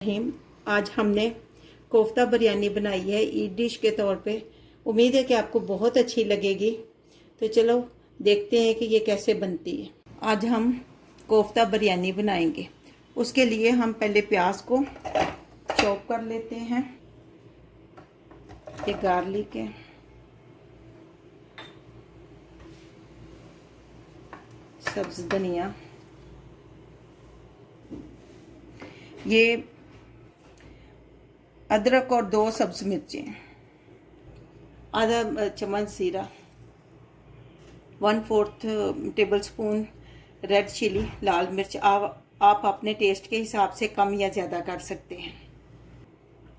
रहीम। आज हमने कोफ्ता बिरयानी बनाई है ईद डिश के तौर पे। उम्मीद है कि आपको बहुत अच्छी लगेगी। तो चलो देखते हैं कि ये कैसे बनती है। आज हम कोफ्ता बिरयानी बनाएंगे। उसके लिए हम पहले प्याज को चॉप कर लेते हैं। ये गार्लिक है, सब्ज धनिया, ये अदरक और 2 सब्ज मिर्चें, आधा चम्मच जीरा, 1/4 टेबल स्पून रेड चिली लाल मिर्च। आप अपने टेस्ट के हिसाब से कम या ज़्यादा कर सकते हैं।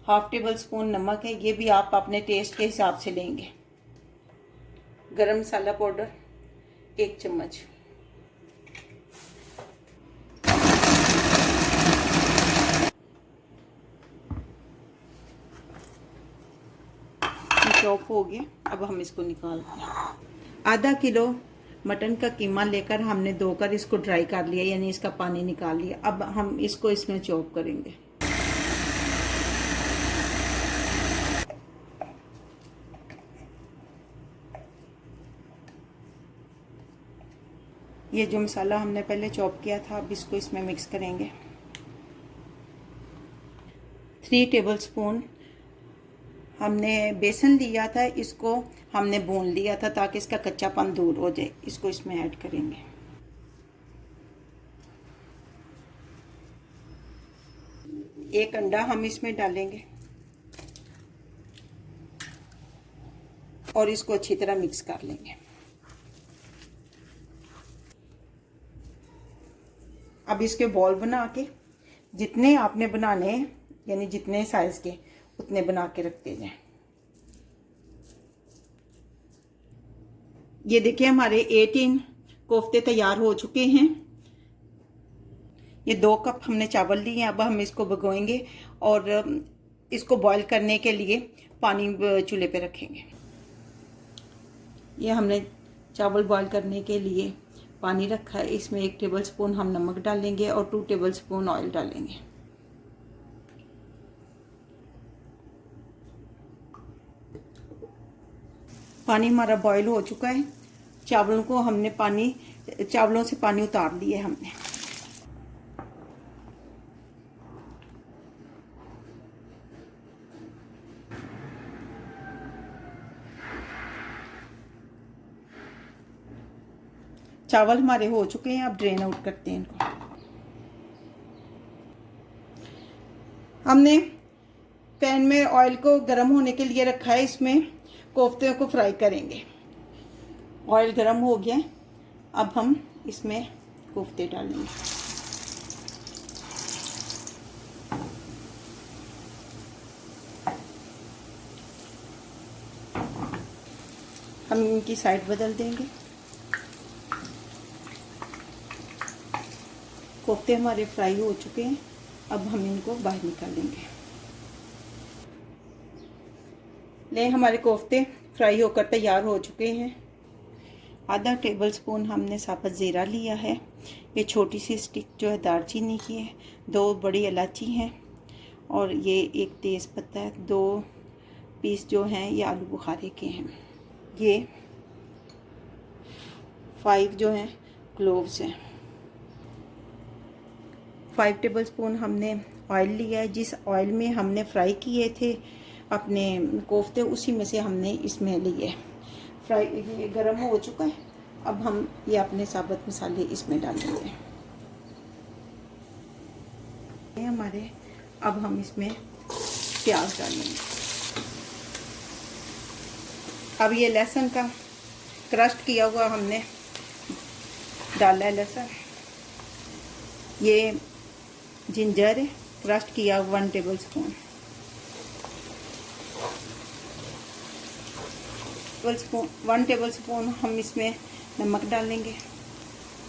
1/2 टेबल स्पून नमक है, ये भी आप अपने टेस्ट के हिसाब से लेंगे। गरम मसाला पाउडर 1 चम्मच, चॉप हो गया। अब हम इसको निकालते हैं। आधा किलो मटन का कीमा लेकर हमने धोकर इसको ड्राई कर लिया, यानी इसका पानी निकाल लिया। अब हम इसको इसमें चॉप करेंगे। ये जो मसाला हमने पहले चॉप किया था, अब इसको इसमें मिक्स करेंगे। 3 टेबल स्पून हमने बेसन लिया था, इसको हमने भून लिया था ताकि इसका कच्चापन दूर हो जाए। इसको इसमें ऐड करेंगे। एक अंडा हम इसमें डालेंगे और इसको अच्छी तरह मिक्स कर लेंगे। अब इसके बॉल बना के जितने आपने बनाने हैं, यानी जितने साइज के उतने बना के रखते जाएं। ये देखिए हमारे 18 कोफ्ते तैयार हो चुके हैं। ये 2 कप हमने चावल लिए। अब हम इसको भिगोएंगे और इसको बॉईल करने के लिए पानी चूल्हे पे रखेंगे। ये हमने चावल बॉईल करने के लिए पानी रखा है। इसमें 1 टेबल स्पून हम नमक डालेंगे और 2 टेबल स्पून ऑयल डालेंगे। पानी हमारा बॉईल हो चुका है। चावलों को हमने चावलों से पानी उतार लिया हमने। चावल हमारे हो चुके हैं। अब ड्रेन आउट करते हैं इनको। हमने पैन में ऑयल को गर्म होने के लिए रखा है। इसमें कोफ्ते को फ्राई करेंगे। ऑयल गर्म हो गया। अब हम इसमें कोफ्ते डालेंगे। हम इनकी साइड बदल देंगे। कोफ्ते हमारे फ्राई हो चुके हैं। अब हम इनको बाहर निकालेंगे। ले हमारे कोफ्ते फ्राई होकर तैयार हो चुके हैं। आधा टेबल स्पून हमने साबुत ज़ीरा लिया है। ये छोटी सी स्टिक जो है दालचीनी की है। 2 बड़ी इलायची हैं और ये 1 तेज़ पत्ता है। 2 पीस जो हैं ये आलू बुखारे के हैं। ये 5 जो हैं क्लोव्स हैं। 5 टेबल स्पून हमने ऑयल लिया है। जिस ऑयल में हमने फ्राई किए थे अपने कोफ्ते, उसी में से हमने इसमें लिए। फ्राई ये गर्म हो चुका है। अब हम ये अपने साबुत मसाले इसमें डालेंगे हमारे। अब हम इसमें प्याज डालेंगे। अब ये लहसुन का क्रस्ट किया हुआ हमने डाला है लहसुन। ये जिंजर है, क्रस्ट किया 1 टेबल स्पून। 1 टेबल स्पून हम इसमें नमक डालेंगे।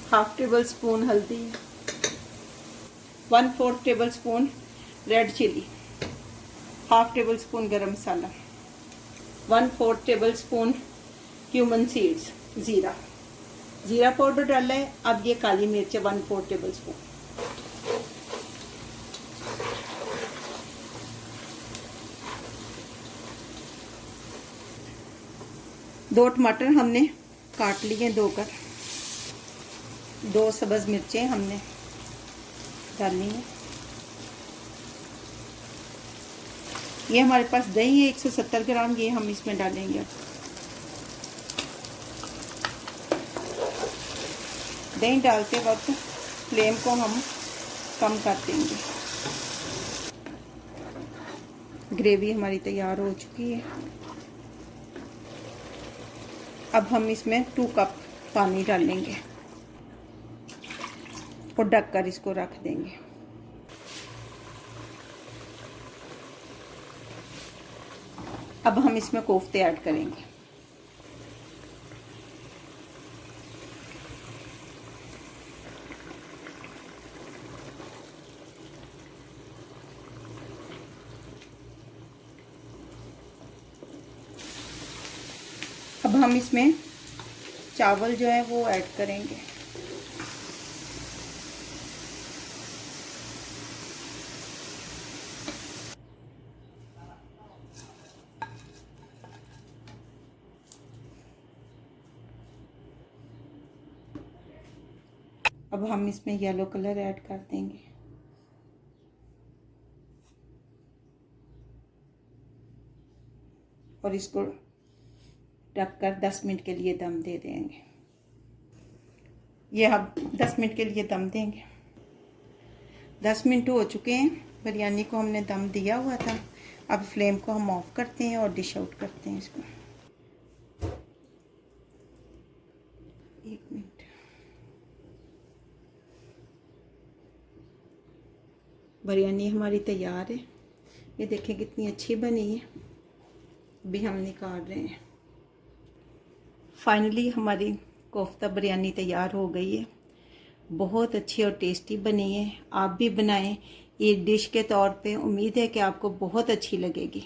1/2 टेबल स्पून हल्दी, 1/4 tablespoon red chilli, 1/2 tablespoon garam masala, 1/4 tablespoon cumin seeds, jeera powder डाला है। अब ये काली मिर्च 1/4 टेबल स्पून। 2 टमाटर हमने काट लिए, 2 कर, 2 सब्ज़ मिर्चें हमने डालनी है। ये हमारे पास दही है 170 ग्राम, ये हम इसमें डालेंगे। दही डालते वक्त फ्लेम को हम कम कर देंगे। ग्रेवी हमारी तैयार हो चुकी है। अब हम इसमें 2 कप पानी डालेंगे और ढककर इसको रख देंगे। अब हम इसमें कोफ्ते ऐड करेंगे। अब हम इसमें चावल जो है वो ऐड करेंगे। अब हम इसमें येलो कलर ऐड कर देंगे। और इसको ढककर 10 मिनट के लिए दम दे देंगे। ये अब 10 मिनट के लिए दम देंगे। 10 मिनट हो चुके हैं, बिरयानी को हमने दम दिया हुआ था। अब फ्लेम को हम ऑफ करते हैं और डिश आउट करते हैं इसको। 1 मिनट। बिरयानी हमारी तैयार है। ये देखें कितनी अच्छी बनी है। अभी हम निकाल रहे हैं। फाइनली हमारी कोफ्ता बिरयानी तैयार हो गई है। बहुत अच्छी और टेस्टी बनी है। आप भी बनाएं एक डिश के तौर पे। उम्मीद है कि आपको बहुत अच्छी लगेगी।